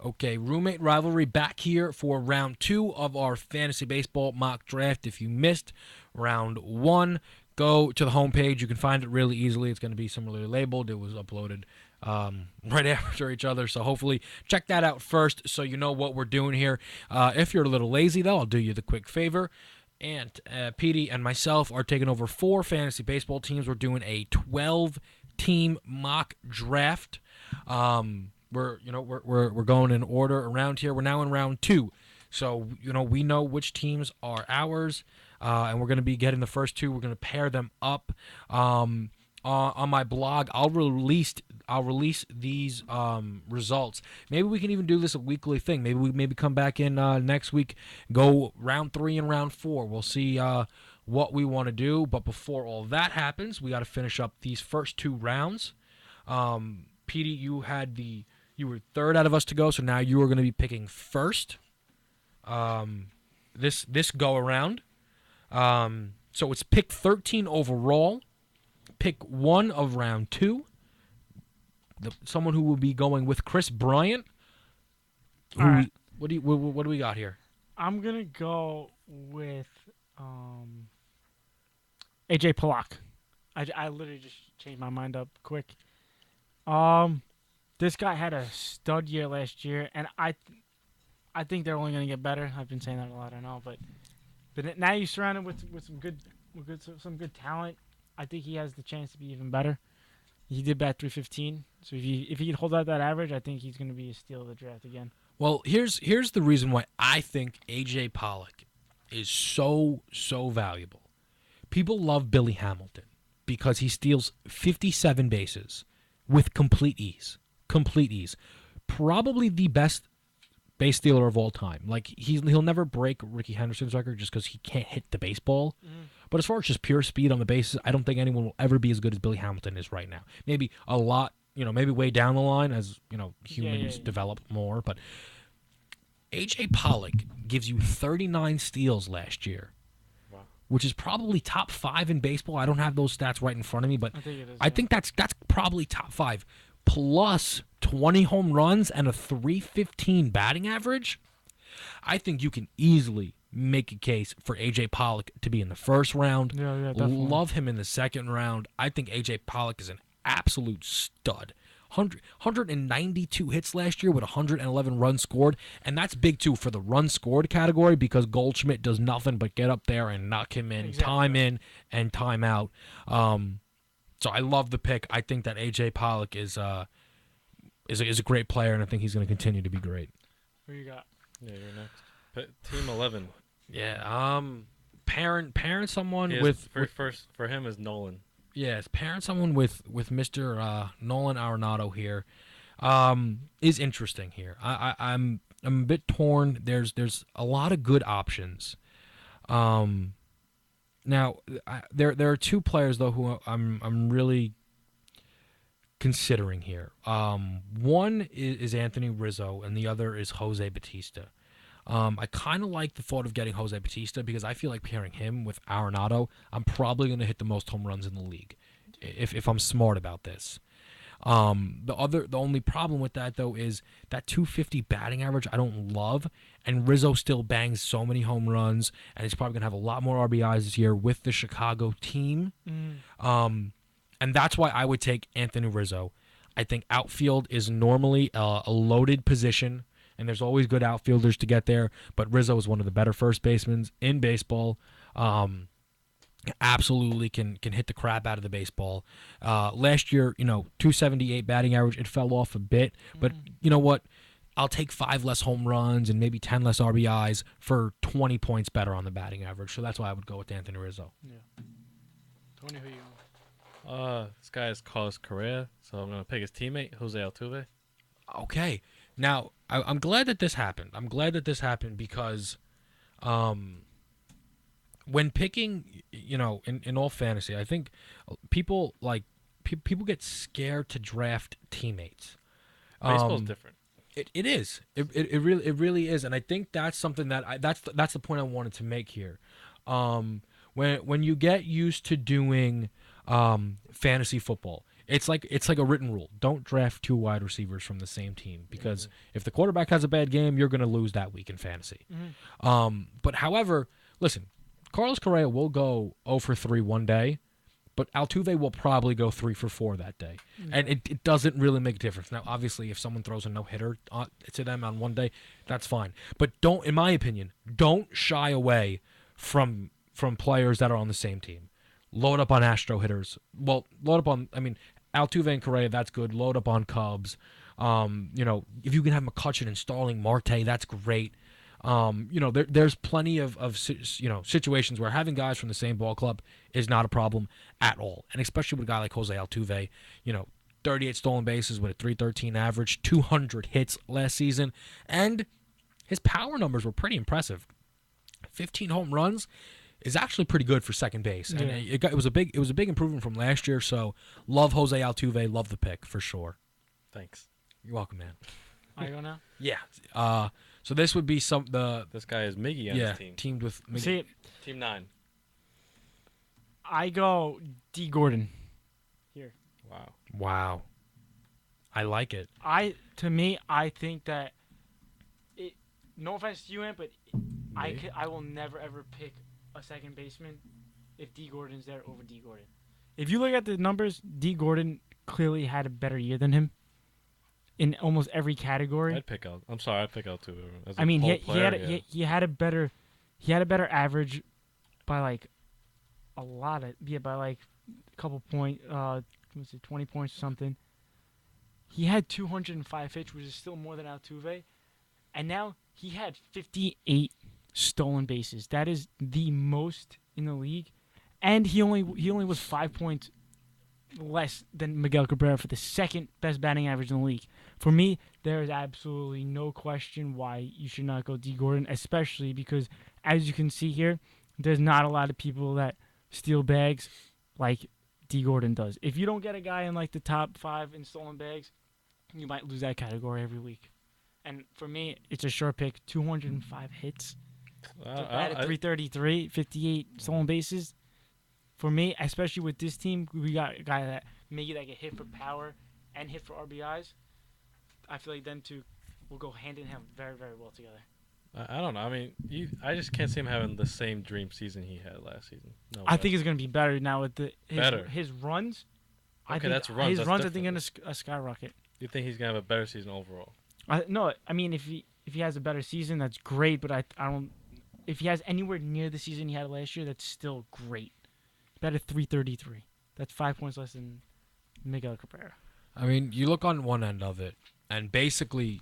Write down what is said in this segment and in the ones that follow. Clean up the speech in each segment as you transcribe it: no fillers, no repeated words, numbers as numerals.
Okay, roommate rivalry back here for round 2 of our fantasy baseball mock draft. If you missed round 1, go to the homepage. You can find it really easily. It's going to be similarly labeled. It was uploaded right after each other, so hopefully check that out first so you know what we're doing here. If you're a little lazy, though, I'll do you the quick favor. And Petey and myself are taking over 4 fantasy baseball teams. We're doing a 12-team mock draft. We're going in order around here. We're now in round 2, so we know which teams are ours, and we're going to be getting the first 2. We're going to pair them up. On my blog, I'll release these results. Maybe we can even do this a weekly thing. Maybe we come back in next week, go round 3 and round 4. We'll see what we want to do. But before all that happens, we got to finish up these first 2 rounds. Petey, you were third out of us to go, so now you are going to be picking first. This go around. So it's pick 13 overall. Pick 1 of round 2. Someone who will be going with Chris Bryant. All right. What do we got here? I'm gonna go with AJ Pollock. I literally just changed my mind up quick. This guy had a stud year last year, and I think they're only gonna get better. I've been saying that a lot, I know, but now you're surrounded with some good talent. I think he has the chance to be even better. He did bat 315, so if he can hold out that average, I think he's gonna be a steal of the draft again. Well, here's the reason why I think AJ Pollock is so valuable. People love Billy Hamilton because he steals 57 bases with complete ease. Complete ease. Probably the best base stealer of all time. Like he'll never break Ricky Henderson's record just because he can't hit the baseball. But as far as just pure speed on the bases, I don't think anyone will ever be as good as Billy Hamilton is right now. Maybe a lot, maybe way down the line as humans develop more. But AJ Pollock gives you 39 steals last year. Wow. Which is probably top 5 in baseball. I don't have those stats right in front of me, but I think that's probably top 5. Plus 20 home runs and a 315 batting average. I think you can easily make a case for AJ Pollock to be in the first round. Yeah, definitely. Love him in the second round. I think AJ Pollock is an absolute stud. 192 hits last year with 111 runs scored, and that's big too for the run scored category because Goldschmidt does nothing but get up there and knock him in, time in and time out. So I love the pick. I think that AJ Pollock is a great player, and I think he's going to continue to be great. Who you got? Yeah, you're next. Team 11. Yeah. Parent someone for him is Nolan. Yes, parent someone with Mr. Nolan Arenado here is interesting here. I'm a bit torn. There's a lot of good options. Now there are 2 players though who I'm really considering here. One is Anthony Rizzo, and the other is Jose Bautista. I kind of like the thought of getting Jose Bautista because I feel like pairing him with Arenado, I'm probably going to hit the most home runs in the league if I'm smart about this. The only problem with that though is that 250 batting average I don't love, and Rizzo still bangs so many home runs, and he's probably gonna have a lot more RBIs this year with the Chicago team. And that's why I would take Anthony Rizzo. I think outfield is normally a loaded position, and there's always good outfielders to get there, but Rizzo is one of the better first basemen in baseball. Absolutely can hit the crap out of the baseball. Last year, 278 batting average. It fell off a bit, but you know what? I'll take 5 less home runs and maybe 10 less RBIs for 20 points better on the batting average. So that's why I would go with Anthony Rizzo. Yeah. Tony, who you? This guy is Carlos Correa, so I'm gonna pick his teammate Jose Altuve. Okay. Now I'm glad that this happened. I'm glad that this happened because, when picking, in all fantasy, I think people people get scared to draft teammates. Baseball's different. It is. It really is, and I think that's something that that's the point I wanted to make here. When you get used to doing fantasy football, It's like a written rule. Don't draft 2 wide receivers from the same team because if the quarterback has a bad game, you're going to lose that week in fantasy. But however, listen, Carlos Correa will go 0 for 3 one day, but Altuve will probably go 3 for 4 that day. And it doesn't really make a difference. Now, obviously, if someone throws a no-hitter to them on one day, that's fine. But don't, in my opinion, don't shy away from players that are on the same team. Load up on Astro hitters. Well, load up on, Altuve and Correa, that's good. Load up on Cubs. If you can have McCutcheon and Starling Marte, that's great. There's plenty of situations where having guys from the same ball club is not a problem at all, and especially with a guy like Jose Altuve, 38 stolen bases with a 313 average, 200 hits last season, and his power numbers were pretty impressive. 15 home runs is actually pretty good for second base, and it was a big improvement from last year. So love Jose Altuve, love the pick for sure. Thanks. You're welcome, man. I go now. Yeah. So this would be This guy is Miggy on his team. teamed with See, Team 9. I go D. Gordon. Here. Wow. Wow. I like it. I think that it. No offense to you, Ant, but I will never ever pick a second baseman if D. Gordon's there over D. Gordon. If you look at the numbers, D. Gordon clearly had a better year than him in almost every category. I'd pick out too. He had a better average by like a lot of by like a couple point 20 points or something. He had 205 hits, which is still more than Altuve, and now he had 58 stolen bases. That is the most in the league, and he only was 5 points less than Miguel Cabrera for the second best batting average in the league. For me, there is absolutely no question why you should not go D. Gordon, especially because, as you can see here, there's not a lot of people that steal bags like D. Gordon does. If you don't get a guy in like the top 5 in stolen bags, you might lose that category every week. And for me, it's a sure pick. 205 hits. At 333, 58 stolen bases. For me, especially with this team, we got a guy that maybe that get hit for power and hit for RBIs. I feel like them two will go hand in hand very, very well together. I don't know. I just can't see him having the same dream season he had last season. No I way. think it's going to be better now with Better. his runs. Okay, that's runs. His That's runs, I think, different. going to skyrocket. You think he's gonna have a better season overall? No, I mean if he has a better season, that's great. But I don't. If he has anywhere near the season he had last year, that's still great. Better 333. That's 5 points less than Miguel Cabrera. You look on one end of it, and basically,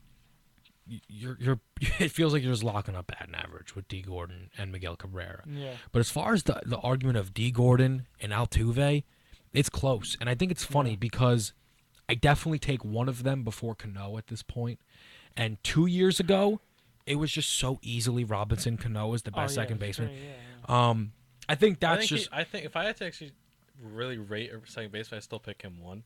you're it feels like you're just locking up batting average with D. Gordon and Miguel Cabrera. Yeah. But as far as the argument of D. Gordon and Altuve, it's close, and I think it's funny because I definitely take one of them before Cano at this point. And 2 years ago, it was just so easily Robinson Cano is the best second baseman. Sure, yeah. I think I that's think if I had to actually really rate a second baseman, I'd still pick him 1.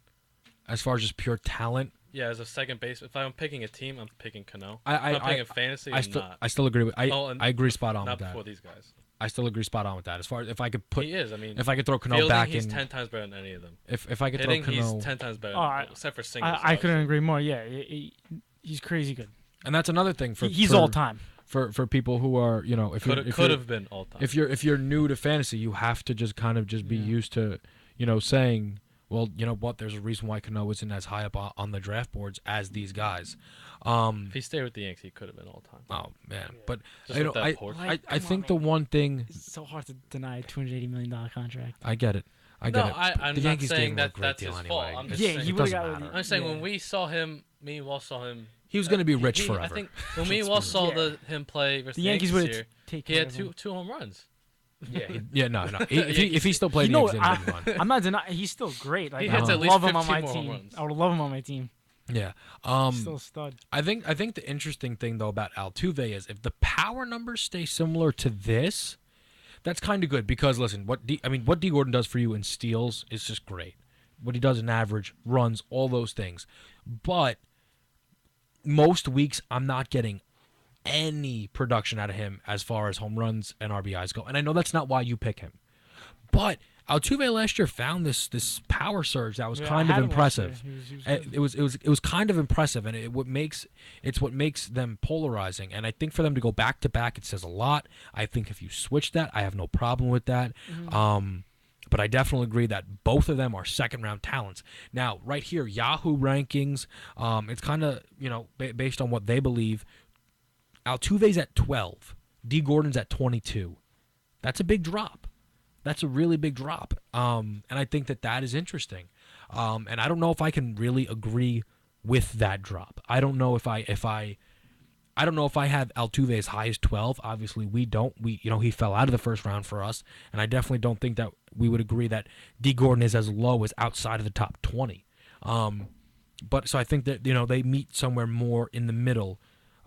as far as just pure talent. Yeah, as a second baseman, if I'm picking a team, I'm picking Cano. I'm picking a fantasy. I still agree with. I agree spot on not with that. before these guys. I still agree spot on with that. As far as if I could put, He is. if I could throw Cano fielding, back he's in, 10 times better than any of them. if I could Hitting, throw Cano, he's 10 times better, except for singles. I couldn't agree more. Yeah, he's crazy good. and that's another thing He's all time. for people who are if could have been all time. if you're new to fantasy, you have to just kind of just be used to saying, well, you know what, there's a reason why Cano isn't as high up on the draft boards as these guys. If he stayed with the Yankees, he could have been all time. Oh man, but Just you with know, that pork. I think the one thing It's so hard to deny a $280 million contract. I get it. I get it. I'm the not Yankees saying gave him a that great that's deal his anyway. fault. I'm It's- just saying, he it would've doesn't got- matter. I'm saying when we saw him, me and Wall saw him. He was going to be rich I forever. think when me and Wall saw him play versus The the Yankees Yankees would here, take he care had of him. two home runs. Yeah, no. If he still played You the know, Yankees, he'd won. I'm not denying he's still great. Like, He I hits would at least love him on 15 my more home team. runs. I would love him on my team. Yeah. Still a stud. I think the interesting thing though about Altuve is if the power numbers stay similar to this, that's kind of good because listen, what D Gordon does for you in steals is just great. What he does in average, runs, all those things. But most weeks I'm not getting any production out of him as far as home runs and RBIs go. And I know that's not why you pick him. But Altuve last year found this power surge that was Yeah, I kind of had him last year. impressive. He was It good. was kind of impressive, and it's what makes them polarizing. And I think for them to go back to back, it says a lot. I think if you switch that, I have no problem with that. Mhm. But I definitely agree that both of them are second round talents. Now, right here, Yahoo rankings. It's kind of based on what they believe. Altuve's at 12. D Gordon's at 22. That's a big drop. That's a really big drop. And I think that is interesting. And I don't know if I can really agree with that drop. I don't know if I don't know if I have Altuve as high as 12. Obviously, we don't. He fell out of the first round for us, and I definitely don't think that we would agree that D Gordon is as low as outside of the top 20. But so I think that they meet somewhere more in the middle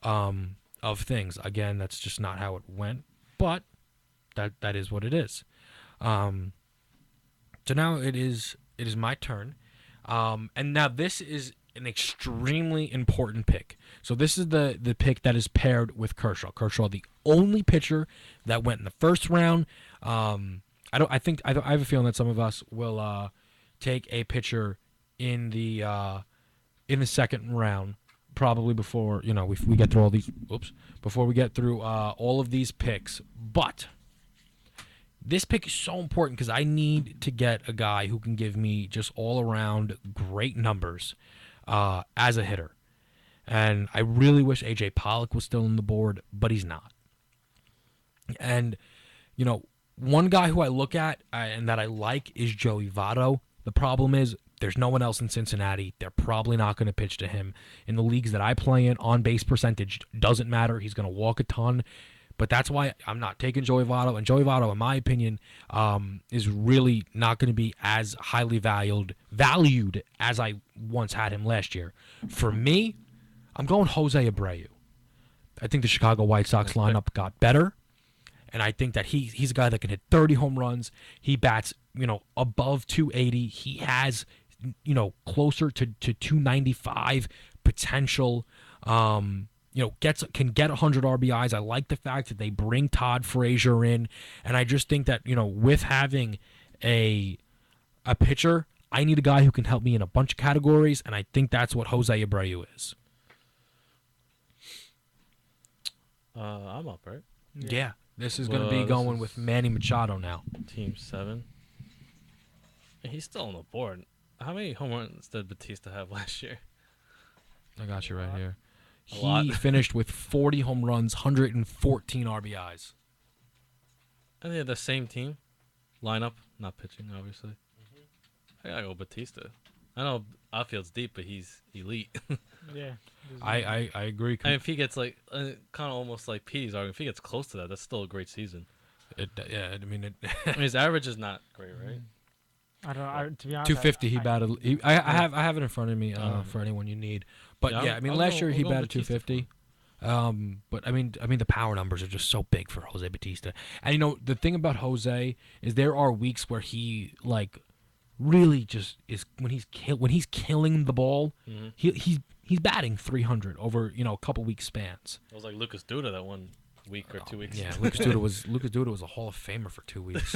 of things. Again, that's just not how it went, but that is what it is. So now it is my turn, and now this is an extremely important pick. So this is the pick that is paired with Kershaw. Kershaw, the only pitcher that went in the first round. I have a feeling that some of us will take a pitcher in the second round, probably before we get through all these. Before we get through all of these picks, but. This pick is so important because I need to get a guy who can give me just all around great numbers as a hitter. And I really wish A.J. Pollock was still on the board, but he's not. And, one guy who I look at and that I like is Joey Votto. The problem is there's no one else in Cincinnati. They're probably not going to pitch to him. In the leagues that I play in, on-base percentage doesn't matter. He's going to walk a ton. But that's why I'm not taking Joey Votto. And Joey Votto, in my opinion, is really not going to be as highly valued as I once had him last year. For me, I'm going Jose Abreu. I think the Chicago White Sox lineup got better. And I think that he's a guy that can hit 30 home runs. He bats, above 280. He has, closer to 295 potential. Can get 100 RBIs. I like the fact that they bring Todd Frazier in, and I just think that with having a pitcher, I need a guy who can help me in a bunch of categories, and I think that's what Jose Abreu is. I'm up, right? Yeah, this is going to be This going is- with Manny Machado now. Team 7. And he's still on the board. How many home runs did Batista have last year? I got you right here. A lot. He finished with 40 home runs, 114 RBIs. And they had the same team lineup, not pitching, obviously. I gotta go Batista. I know outfield's deep, but he's elite. Yeah. I agree. I mean, if he gets kind of almost like Petey's argument, if he gets close to that, that's still a great season. I I mean, his average is not great, right? I don't know. To be honest, 250 he batted. I have it in front of me Oh. for anyone you need. But Yeah, yeah, I mean I'll last go- year I'll he go batted Batista. 250. But I mean the power numbers are just so big for Jose Batista. And the thing about Jose is there are weeks where he really just is when he's killing the ball, Mm-hmm. he's batting 300 over a couple week spans. It was like Lucas Duda that one week or 2 weeks. Yeah, Lucas Duda was a Hall of Famer for 2 weeks.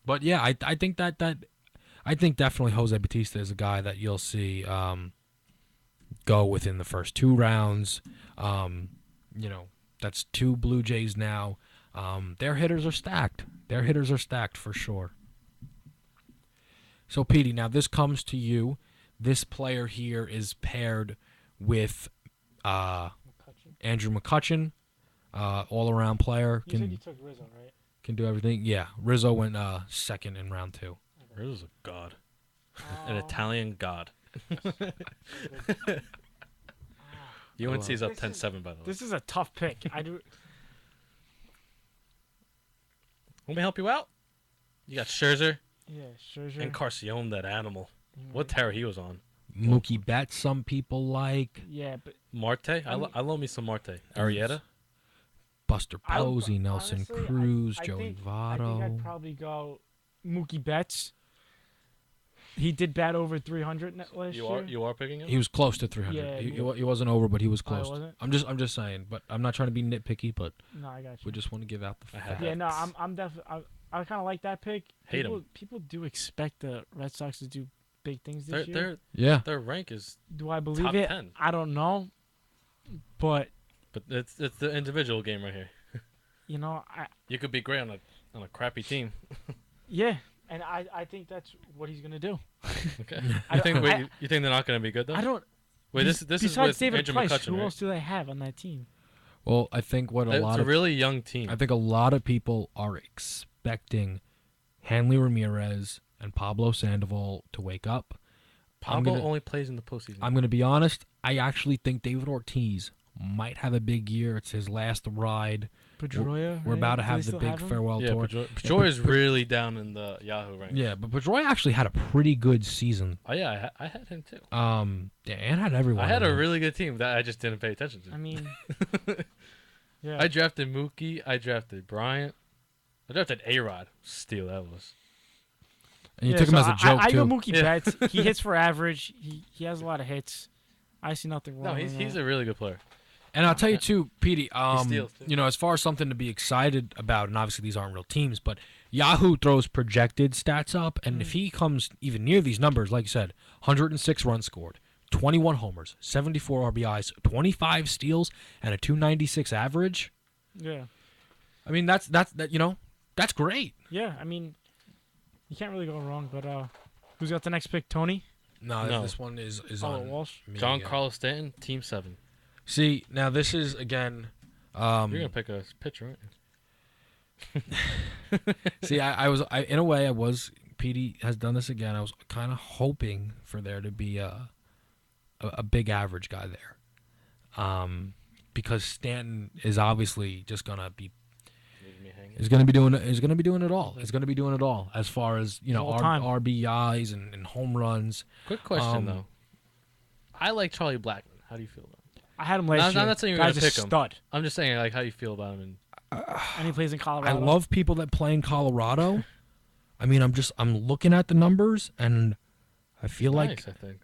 But yeah, I think I think definitely Jose Batista is a guy that you'll see go within the first 2 rounds. That's 2 Blue Jays now. Their hitters are stacked. Their hitters are stacked for sure. So, Petey, now this comes to you. This player here is paired with Andrew McCutchen, all-around player. You said you took Rizzo, right? Can do everything. Yeah, Rizzo went second in round 2. Rizzo's a god. An Italian god. UNC's up 10-7, by the way. This is a tough pick. I do. Want me to help you out? You got Scherzer Yeah, Scherzer. and Carcione, that animal. Mm, What tear he was on. Mookie Betts, some people like. Yeah, but Marte? I love me some Marte. Arietta? Buster I would- Posey, Nelson honestly, Cruz, I Joey think Votto. I'd probably go Mookie Betts. He did bat over 300 last year. You are picking him. He was close to 300. Yeah, He wasn't over, but he was Oh, he close. wasn't? I'm just saying. But I'm not trying to be nitpicky. But No, I got you. we just want to give out the I had facts. that. Yeah, no, I'm definitely. I kind of like that pick. Hate 'em. People do expect the Red Sox to do big things this year. Their Yeah. their rank is, Do I believe top it? 10. I don't know, but but it's the individual game right here. you know, You could be great on a crappy team. yeah, and I think that's what he's gonna do. Okay. I You think don't- I- you think they're not going to be good though? I don't. Wait, this is besides with David Andrew Price, McCutcheon, who right? else do they have on that team? Well, I think what a It's lot a of really young team. I think a lot of people are expecting Hanley Ramirez and Pablo Sandoval to wake up. Pablo gonna- only plays in the postseason. I'm going to be honest. I actually think David Ortiz might have a big year. It's his last ride. Pedroia. We're right? about to Do they have the still big have him? farewell yeah, tour. Pedroia is really down in the Yahoo rank. Yeah, but Pedroia actually had a pretty good season. Oh yeah, I had him too. Dan had everyone. I had in a there. really good team that I just didn't pay attention to. I mean, yeah. I drafted Mookie. I drafted Bryant. I drafted A-Rod. Steal that was. And you Yeah, took him so as a joke I too. know Mookie Yeah. Betts. He hits for average. He has a lot of hits. I see nothing wrong. No, with he's that. a really good player. And I'll tell you too, Petey. steals, too. You know, as far as something to be excited about, and obviously these aren't real teams, but Yahoo throws projected stats up, and if he comes even near these numbers, like you said, 106 runs scored, 21 homers, 74 RBIs, 25 steals, and a 296 average. Yeah. I mean, that's that's great. Yeah. I mean, you can't really go wrong. But who's got the next pick? Tony. No. This one is Oh, on Walsh. me John again. Carlos Stanton, Team 7. See, now this is again. You're gonna pick a pitcher, right? See, I in a way I was. Petey has done this again. I was kind of hoping for there to be a big average guy there, because Stanton is obviously just gonna be Leaving me hanging. is gonna be doing it all. Is gonna be doing it all as far as All time. RBIs and home runs. Quick question Um, though. I like Charlie Blackmon. How do you feel about him? I had him No, last year. I'm not saying you're Guy's gonna a pick him. stud, I'm just saying like how you feel about him. And and he plays in I Colorado. love people that play in Colorado. I mean, I'm looking at the numbers and I feel like nice, I think.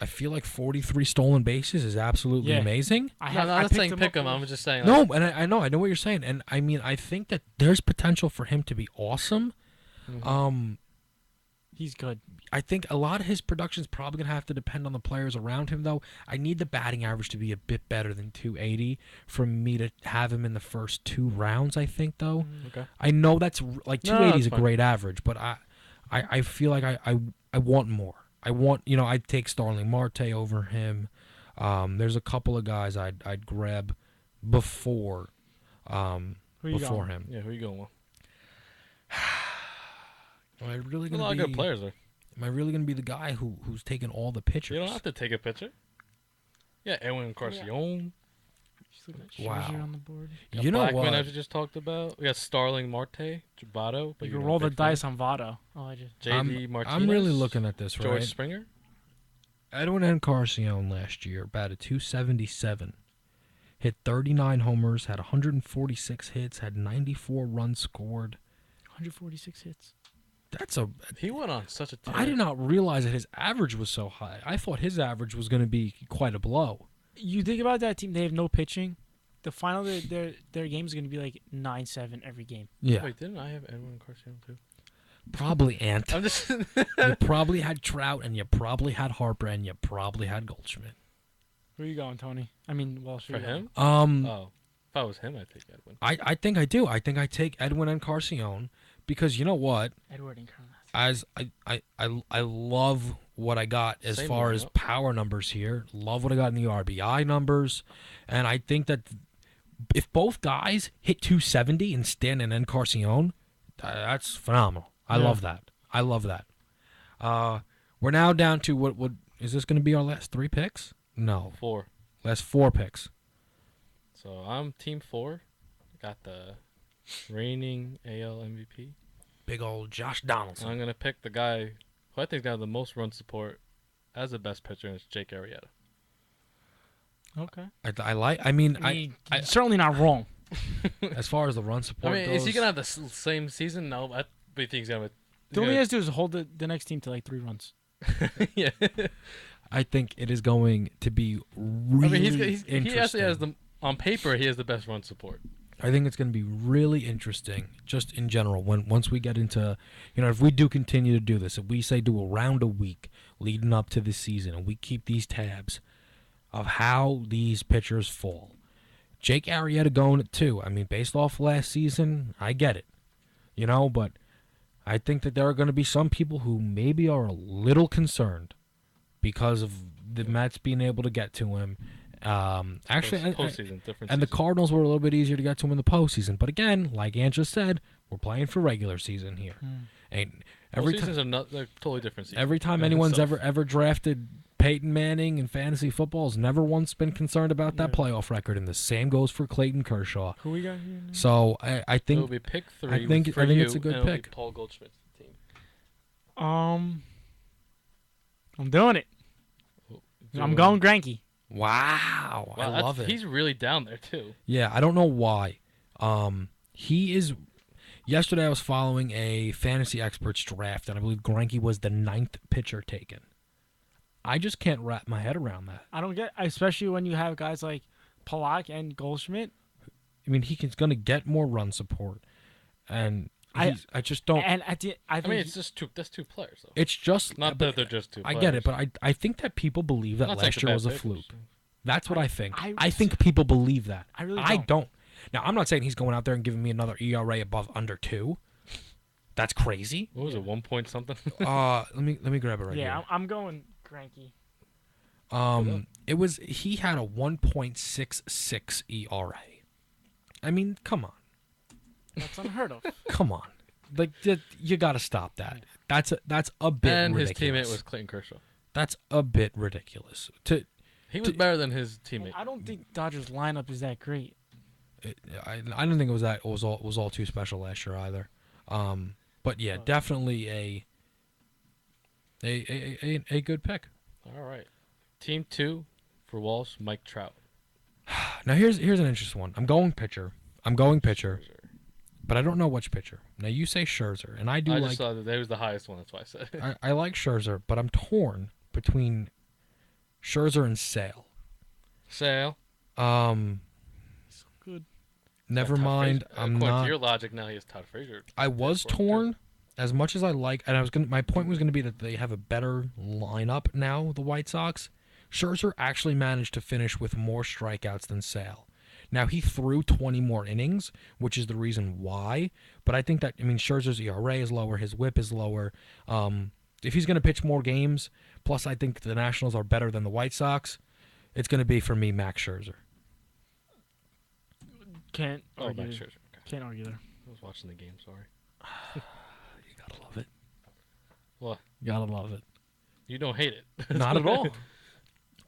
I feel like 43 stolen bases is absolutely Yeah. amazing. I No, have. no, I I'm not picked saying him pick up him. I'm just saying. No, Like, and I know what you're saying, and I mean I think that there's potential for him to be awesome. Mhm. He's good. I think a lot of his production is probably gonna have to depend on the players around him, though. I need the batting average to be a bit better than 280 for me to have him in the first 2 rounds. I think, though. Okay. I know that's like No, 280 is a that's fine. great average, but I feel like I want more. I want I'd take Starling Marte over him. There's a couple of guys I'd grab before Who you before got? him. Yeah, who you going with? Am I really A gonna lot be? of good players there. Am I really gonna be the guy who's taking all the pitchers? You don't have to take a pitcher. Yeah, Edwin Carcion. Just looking at Wow. Scherzer on the board. Got You know Blackman, what? as we just talked about. We got Starling Marte, Jabado. But You you're can not roll a the big fan. dice on Votto. Oh, I just. JD Martinez. I'm really looking at this George right. Springer. Edwin Encarnacion last year batted 277, hit 39 homers, had 146 hits, had 94 runs scored. 146 hits. That's a. He went on such a tear. I did not realize that his average was so high. I thought his average was going to be quite a blow. You think about that team? They have no pitching. The final their game is going to be like 9-7 every game. Yeah, Wait, didn't I have Edwin Carcion too? probably Ant. I'm just. You probably had Trout, and you probably had Harper, and you probably had Goldschmidt. Where you going, Tony? I mean, Walsh. For where you going? him? Um, Oh. If I was him, I'd take Edwin. I think I do. I think I take Edwin Encarnacion because you know what? Edward Encarnacion. As I love what I got as Same far lineup. as power numbers here. Love what I got in the RBI numbers, and I think that if both guys hit 270 and Stanton and Encarnacion, that's phenomenal. I Yeah. love that. I love that. We're now down to what is this going to be our last 3 picks? No, 4. last 4 picks. So I'm Team 4. Got the reigning AL MVP. Big old Josh And Donaldson. I'm gonna pick the guy who I think got the most run support as the best pitcher, and it's Jake Arrieta. Okay. I like. I mean, I mean, I- certainly not wrong. as far as the run I support mean, goes, is he gonna have the same season? No, I think he's gonna. The only thing he has to do is hold the next team to like 3 runs. Yeah. I think it is going to be really I mean, interesting. he actually has on paper. He has the best run support. I think it's going to be really interesting, just in general. Once we get into, if we do continue to do this, if we say do a round a week leading up to the season, and we keep these tabs of how these pitchers fall. Jake Arrieta going at 2. I mean, based off last season, I get it, but I think that there are going to be some people who maybe are a little concerned because of the Mets being able to get to him. Actually, Postseason, different and the season. Cardinals were a little bit easier to get to him in the postseason. But again, like Ant just said, we're playing for regular season here. And every Postseasons time, are not, they're totally different seasons. every time in anyone's itself. ever drafted Peyton Manning in fantasy football has never once been concerned about that Yeah. playoff record. And the same goes for Clayton Kershaw. Who we got here? So I It will think be pick 3. I think for it's you, a good and it'll be pick. Paul Goldschmidt's team. I'm doing it. I'm going Granky. wow, I Wow, love it. He's really down there too. Yeah, I don't know why. He is. Yesterday, I was following a fantasy experts draft, and I believe Greinke was the 9th pitcher taken. I just can't wrap my head around that. I don't get, especially when you have guys like Pollock and Goldschmidt. I mean, he's going to get more run support, and I just don't. And I I think mean, it's just that's 2 players though. It's just Not but that they're just 2 I players. get it, but I think that people believe that Not saying last it's a year bad was a pick, fluke. it's- That's what I think. I- I think people believe that. I really I don't. don't. Now, I'm not saying he's going out there and giving me another ERA above under 2. That's crazy. What was it, 1 point something? Let me grab it right yeah, here. I'm going Granky. He had a 1.66 ERA. I mean, come on. That's unheard of. Come on. Like you got to stop that. That's a bit and his ridiculous. teammate was Clayton Kershaw. That's a bit ridiculous. He was better than his teammate. I don't think Dodgers lineup is that great. I don't think it was all too special last year either. But yeah, definitely a good pick. All right. Team 2 for Walsh, Mike Trout. Now here's an interesting one. I'm going pitcher, but I don't know which pitcher. Now you say Scherzer, and I do I like just saw that was the highest one. That's why I said it. I like Scherzer, but I'm torn between Scherzer and Sale. Sale. So good. Never Todd mind. Frazier. I'm According not. to your logic, now he has Todd Frazier. I was That's where I'm torn as much as I like, and my point was gonna be that they have a better lineup now. The White Sox. Scherzer actually managed to finish with more strikeouts than Sale. Now he threw 20 more innings, which is the reason why. But I think that Scherzer's ERA is lower, his WHIP is lower. If he's gonna pitch more games, plus I think the Nationals are better than the White Sox, it's gonna be for me Max Scherzer. Can't Oh, argue. Max Scherzer. Okay. Can't argue there. I was watching the game. Sorry. You gotta love it. What? You gotta love it. You don't hate it. Not at all.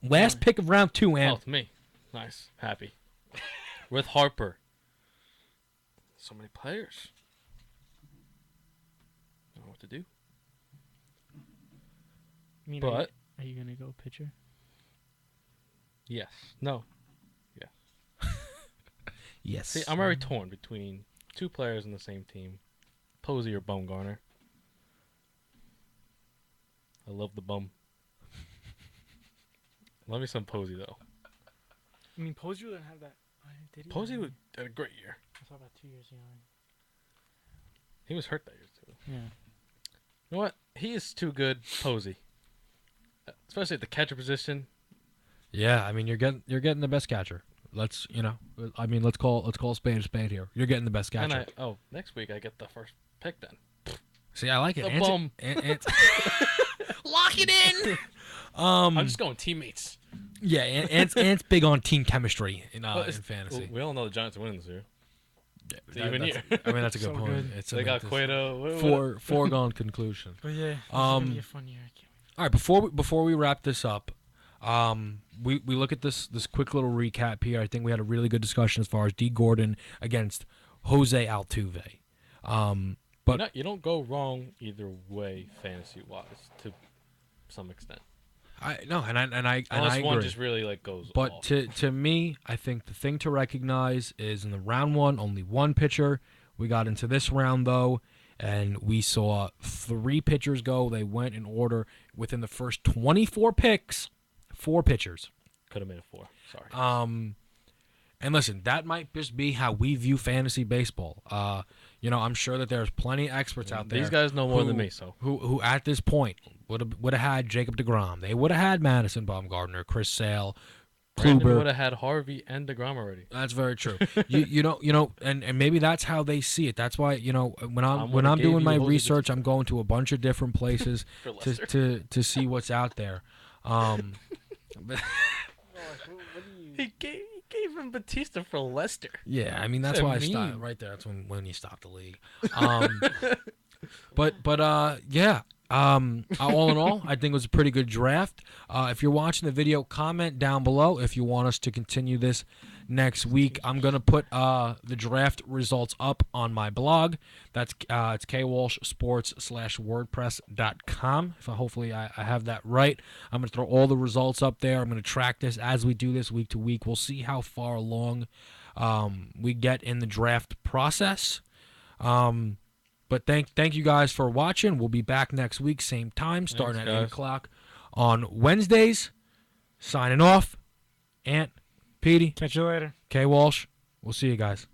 Last pick of round 2, Oh, and it's me. Nice. Happy. With Harper. So many players. I don't know what to do. I mean, But are you gonna go pitcher? yes. No. yes. See, I'm already torn between 2 players in the same team. Posey or Bumgarner. I love the bum. Love me some Posey though. I mean, Posey didn't have that. Did he? Posey had a great year. I thought about 2 years young. He was hurt that year too. Yeah. You know what? He is too good, Posey. Especially at the catcher position. Yeah, you're getting the best catcher. Let's call a spade here. You're getting the best And catcher. next week I get the first pick then. See, I like it. The bum. Lock it in. I'm just going teammates. Yeah, Ant's big on team chemistry in fantasy. We all know the Giants are winning this year. It's That- even that's- year. That's a good So point. good. It's They got Cueto. foregone conclusion. But yeah, it's Um, gonna be a fun year. I can't wait. All right, before we wrap this up, we look at this quick little recap here. I think we had a really good discussion as far as D. Gordon against Jose Altuve. But You don't go wrong either way, fantasy wise, to some extent. I Unless one agree. just really goes But off. to me, I think the thing to recognize is in the round 1, only one pitcher. We got into this round though, and we saw 3 pitchers go. They went in order within the first 24 picks. 4 pitchers. Could have made it 4. Sorry. And listen, that might just be how we view fantasy baseball. I'm sure that there's plenty of experts out there. These guys know more who- than me, so who at this point would have had Jacob deGrom. They would have had Madison Bumgarner, Chris Sale, Brandon Kluber. would have had Harvey and DeGrom already. That's very true. And maybe that's how they see it. That's why when I'm would've gave doing you my Jose research, I'm going to a bunch of different places For to, Lester. to see what's out there. He gave him Batista for Lester. Yeah, I mean that's That's why I a stopped meme. right there. That's when you stop the league. Yeah. All in all, I think it was a pretty good draft. If you're watching the video, comment down below if you want us to continue this next week. I'm gonna put the draft results up on my blog. That's it's kwalshsports.wordpress.com. Hopefully I have that right. I'm gonna throw all the results up there. I'm gonna track this as we do this week to week. We'll see how far along we get in the draft process. But thank you guys for watching. We'll be back next week, same time, starting Thanks, at 8 guys. o'clock on Wednesdays. Signing off. Ant, Petey, Catch you later. K. Walsh. We'll see you guys.